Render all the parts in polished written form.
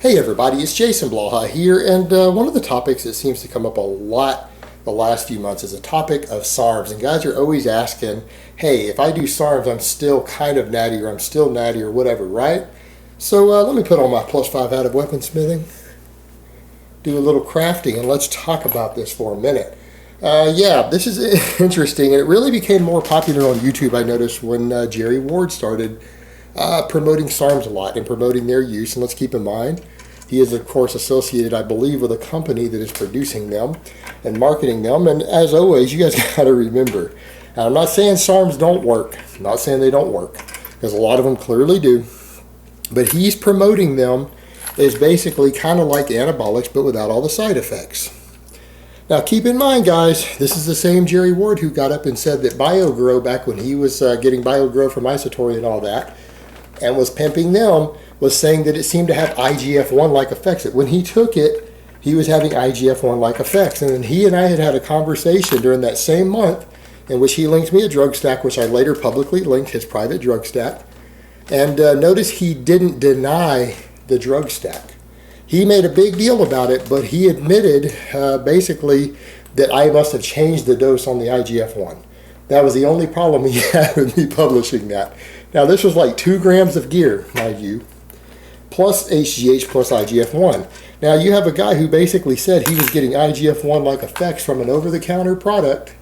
Hey everybody, it's Jason Blaha here, and one of the topics that seems to come up a lot the last few months is a topic of SARMS. And guys are always asking, hey, if I do SARMS, I'm still kind of natty, or I'm still natty, or whatever, right? So let me put on my +5 out of weaponsmithing, do a little crafting, and let's talk about this for a minute. Yeah, this is interesting, and it really became more popular on YouTube, I noticed, when Jerry Ward started promoting SARMS a lot and promoting their use. And let's keep in mind, he is of course associated, I believe, with a company that is producing them and marketing them. And as always, you guys got to remember, I'm not saying SARMS don't work. I'm not saying they don't work, because a lot of them clearly do. But he's promoting them as basically kind of like anabolics, but without all the side effects. Now keep in mind, guys, this is the same Jerry Ward who got up and said that BioGrow, back when he was getting BioGrow from Isotory and all that, and was pimping them, was saying that it seemed to have IGF-1-like effects. That when he took it, he was having IGF-1-like effects. And then he and I had a conversation during that same month in which he linked me a drug stack, which I later publicly linked, his private drug stack. And notice he didn't deny the drug stack. He made a big deal about it, but he admitted basically that I must have changed the dose on the IGF-1. That was the only problem he had with me publishing that. Now this was like 2 grams of gear, mind you, plus HGH plus IGF-1. Now you have a guy who basically said he was getting IGF-1-like effects from an over-the-counter product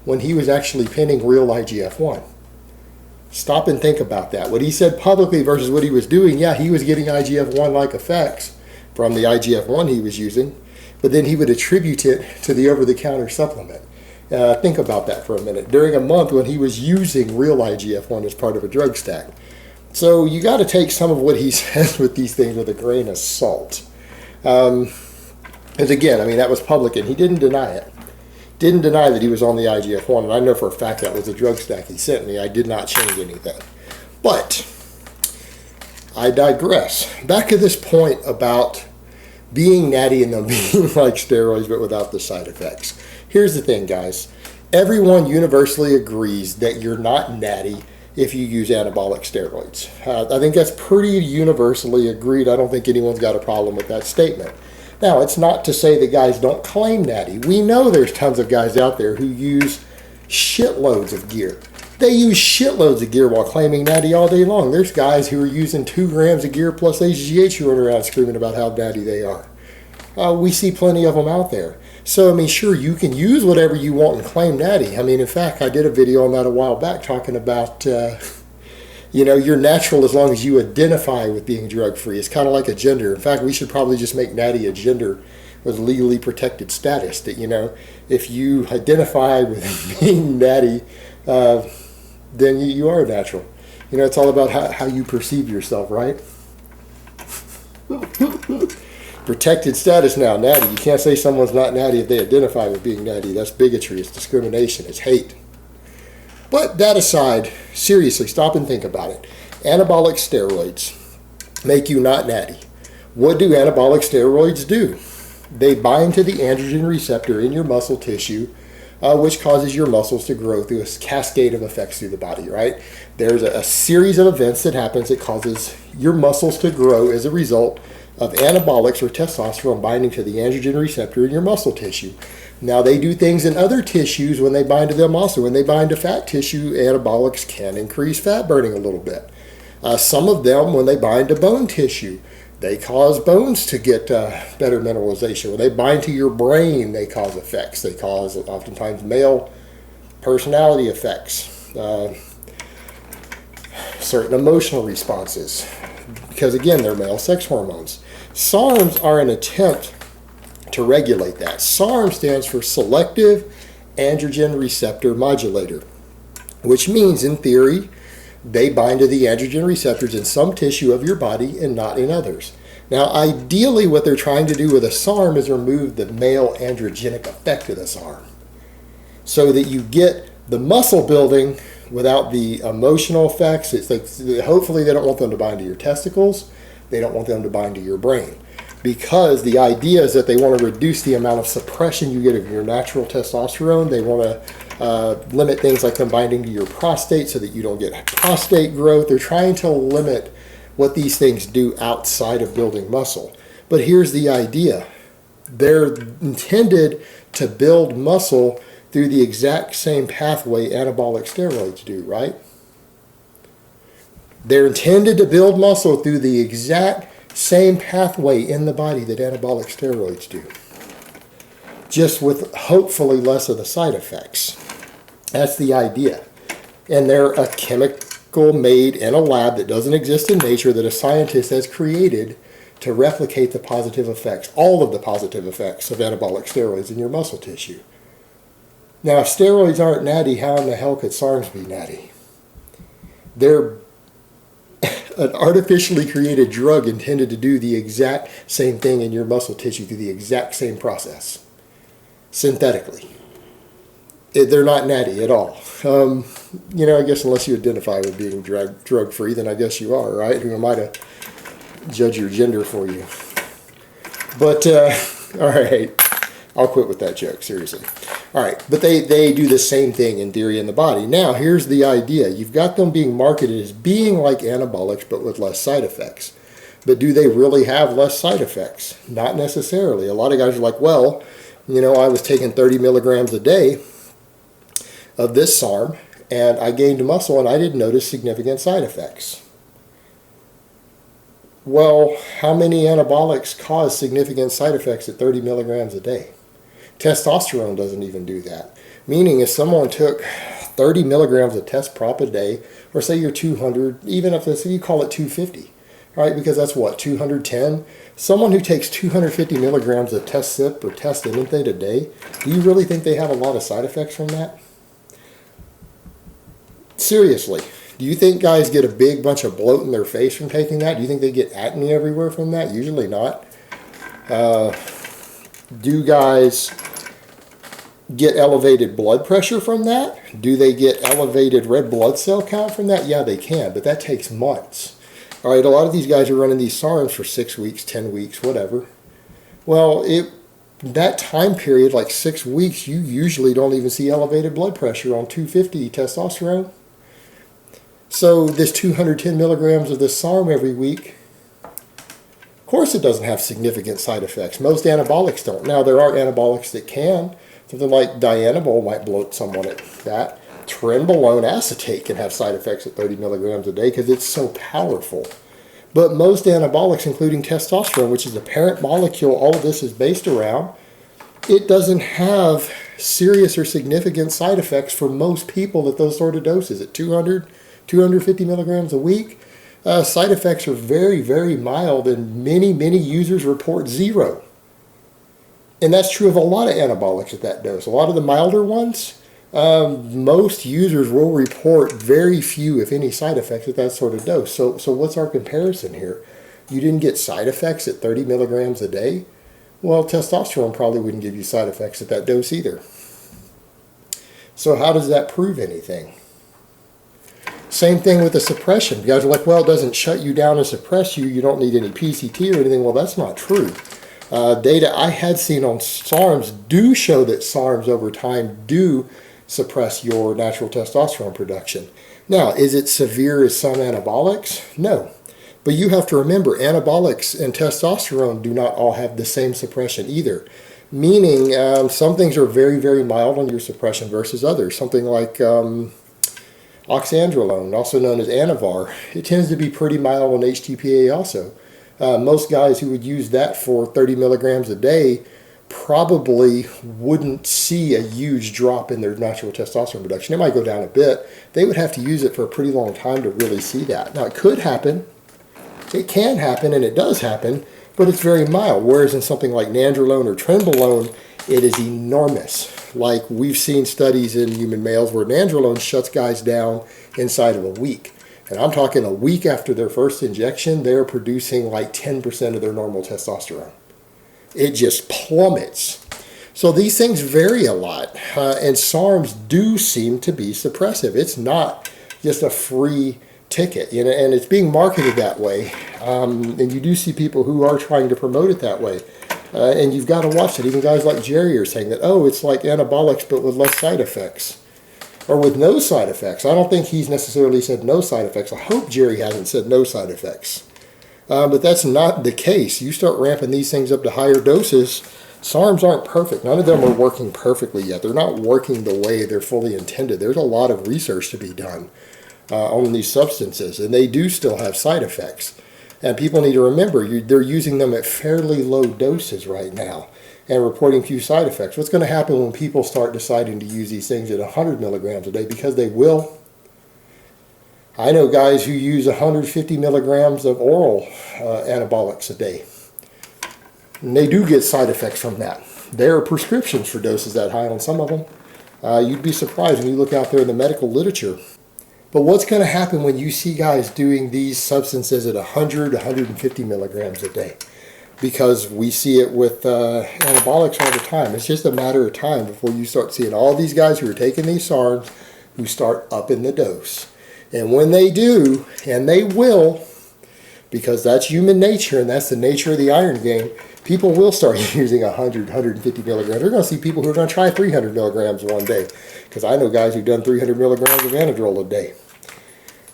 when he was actually pinning real IGF-1. Stop and think about that. What he said publicly versus what he was doing, yeah, he was getting IGF-1-like effects from the IGF-1 he was using, but then he would attribute it to the over-the-counter supplement. Think about that for a minute. During a month when he was using real IGF-1 as part of a drug stack. So you got to take some of what he says with these things with a grain of salt. And again, I mean, that was public, and he didn't deny it. Didn't deny that he was on the IGF-1, and I know for a fact that was a drug stack he sent me. I did not change anything. But I digress. Back to this point about being natty and them being like steroids but without the side effects. Here's the thing, guys. Everyone universally agrees that you're not natty if you use anabolic steroids. I think that's pretty universally agreed. I don't think anyone's got a problem with that statement. Now, it's not to say that guys don't claim natty. We know there's tons of guys out there who use shitloads of gear. They use shitloads of gear while claiming natty all day long. There's guys who are using 2 grams of gear plus HGH who run around screaming about how natty they are. We see plenty of them out there. So, I mean, sure, you can use whatever you want and claim natty. I mean, in fact, I did a video on that a while back talking about, you're natural as long as you identify with being drug-free. It's kind of like a gender. In fact, we should probably just make natty a gender with legally protected status. That, if you identify with being natty, then you are natural. It's all about how you perceive yourself, right? Protected status now, natty. You can't say someone's not natty if they identify with being natty. That's bigotry. It's discrimination. It's hate. But that aside, seriously, stop and think about it. Anabolic steroids make you not natty. What do anabolic steroids do? They bind to the androgen receptor in your muscle tissue, which causes your muscles to grow through a cascade of effects through the body, right? There's a series of events that happens that causes your muscles to grow as a result of anabolics or testosterone binding to the androgen receptor in your muscle tissue. Now, they do things in other tissues when they bind to them also. When they bind to fat tissue, anabolics can increase fat burning a little bit. Some of them, when they bind to bone tissue, they cause bones to get better mineralization. When they bind to your brain, they cause effects. They cause, oftentimes, male personality effects, certain emotional responses, because, again, they're male sex hormones. SARMs are an attempt to regulate that. SARM stands for Selective Androgen Receptor Modulator, which means, in theory, they bind to the androgen receptors in some tissue of your body and not in others. Now, ideally, what they're trying to do with a SARM is remove the male androgenic effect of the SARM so that you get the muscle building without the emotional effects. It's like, hopefully they don't want them to bind to your testicles. They don't want them to bind to your brain, because the idea is that they want to reduce the amount of suppression you get of your natural testosterone. They want to limit things like them binding to your prostate so that you don't get prostate growth. They're trying to limit what these things do outside of building muscle. But here's the idea. They're intended to build muscle through the exact same pathway anabolic steroids do, right? They're intended to build muscle through the exact same pathway in the body that anabolic steroids do, just with hopefully less of the side effects. That's the idea. And they're a chemical made in a lab that doesn't exist in nature, that a scientist has created to replicate the positive effects, all of the positive effects of anabolic steroids in your muscle tissue. Now, if steroids aren't natty, how in the hell could SARMS be natty? They're an artificially created drug intended to do the exact same thing in your muscle tissue through the exact same process, synthetically. They're not natty at all. I guess unless you identify with being drug-free, then I guess you are, right? Who am I to judge your gender for you? But, all right, I'll quit with that joke, seriously. All right, but they do the same thing in theory in the body. Now, here's the idea. You've got them being marketed as being like anabolics, but with less side effects. But do they really have less side effects? Not necessarily. A lot of guys are like, well, I was taking 30 milligrams a day of this SARM, and I gained muscle, and I didn't notice significant side effects. Well, how many anabolics cause significant side effects at 30 milligrams a day? Testosterone doesn't even do that. Meaning if someone took 30 milligrams of test prop a day, or say you're 200, even if you call it 250, right? Because that's what, 210? Someone who takes 250 milligrams of test sip or test anything a day, do you really think they have a lot of side effects from that? Seriously, do you think guys get a big bunch of bloat in their face from taking that? Do you think they get acne everywhere from that? Usually not. Do guys get elevated blood pressure from that? Do they get elevated red blood cell count from that? Yeah, they can, but that takes months. All right, a lot of these guys are running these SARMs for 6 weeks, 10 weeks, whatever. Well, that time period, like 6 weeks, you usually don't even see elevated blood pressure on 250 testosterone. So this 210 milligrams of this SARM every week, of course it doesn't have significant side effects. Most anabolics don't. Now, there are anabolics that can. Something like dianabol might bloat someone at that. Trenbolone acetate can have side effects at 30 milligrams a day because it's so powerful. But most anabolics, including testosterone, which is the parent molecule all of this is based around, it doesn't have serious or significant side effects for most people at those sort of doses. At 200, 250 milligrams a week, side effects are very, very mild, and many, many users report zero. And that's true of a lot of anabolics at that dose. A lot of the milder ones, most users will report very few, if any, side effects at that sort of dose. So what's our comparison here? You didn't get side effects at 30 milligrams a day? Well, testosterone probably wouldn't give you side effects at that dose either. So how does that prove anything? Same thing with the suppression. You guys are like, well, it doesn't shut you down and suppress you. You don't need any PCT or anything. Well, that's not true. Data I had seen on SARMs do show that SARMs over time do suppress your natural testosterone production. Now, is it severe as some anabolics? No. But you have to remember, anabolics and testosterone do not all have the same suppression either. Meaning, some things are very, very mild on your suppression versus others. Something like oxandrolone, also known as Anavar, it tends to be pretty mild on HTPA also. Most guys who would use that for 30 milligrams a day probably wouldn't see a huge drop in their natural testosterone production. It might go down a bit. They would have to use it for a pretty long time to really see that. Now, it could happen. It can happen, and it does happen, but it's very mild. Whereas in something like nandrolone or trenbolone, it is enormous. Like we've seen studies in human males where nandrolone shuts guys down inside of a week. And I'm talking a week after their first injection, they're producing like 10% of their normal testosterone. It just plummets. So these things vary a lot. And SARMs do seem to be suppressive. It's not just a free ticket, and it's being marketed that way. And you do see people who are trying to promote it that way. And you've got to watch it. Even guys like Jerry are saying that, oh, it's like anabolics but with less side effects. Or with no side effects. I don't think he's necessarily said no side effects. I hope Jerry hasn't said no side effects. But that's not the case. You start ramping these things up to higher doses, SARMs aren't perfect. None of them are working perfectly yet. They're not working the way they're fully intended. There's a lot of research to be done on these substances, and they do still have side effects. And people need to remember, they're using them at fairly low doses right now and reporting few side effects. What's going to happen when people start deciding to use these things at 100 milligrams a day? Because they will. I know guys who use 150 milligrams of oral anabolics a day. And they do get side effects from that. There are prescriptions for doses that high on some of them. You'd be surprised when you look out there in the medical literature. But what's going to happen when you see guys doing these substances at 100, 150 milligrams a day? Because we see it with anabolics all the time. It's just a matter of time before you start seeing all these guys who are taking these SARMs who start upping the dose. And when they do, and they will, because that's human nature and that's the nature of the iron game, people will start using 100, 150 milligrams. We're going to see people who are going to try 300 milligrams one day. Because I know guys who've done 300 milligrams of Anadrol a day,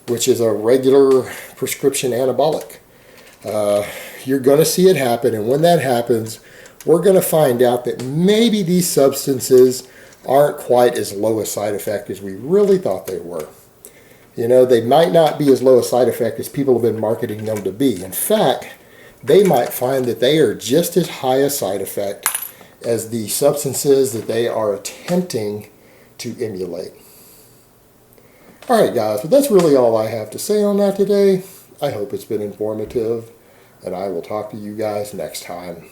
which is a regular prescription anabolic. You're going to see it happen, and when that happens, we're going to find out that maybe these substances aren't quite as low a side effect as we really thought they were. You know, they might not be as low a side effect as people have been marketing them to be. In fact, they might find that they are just as high a side effect as the substances that they are attempting to emulate. Alright guys, but that's really all I have to say on that today. I hope it's been informative, and I will talk to you guys next time.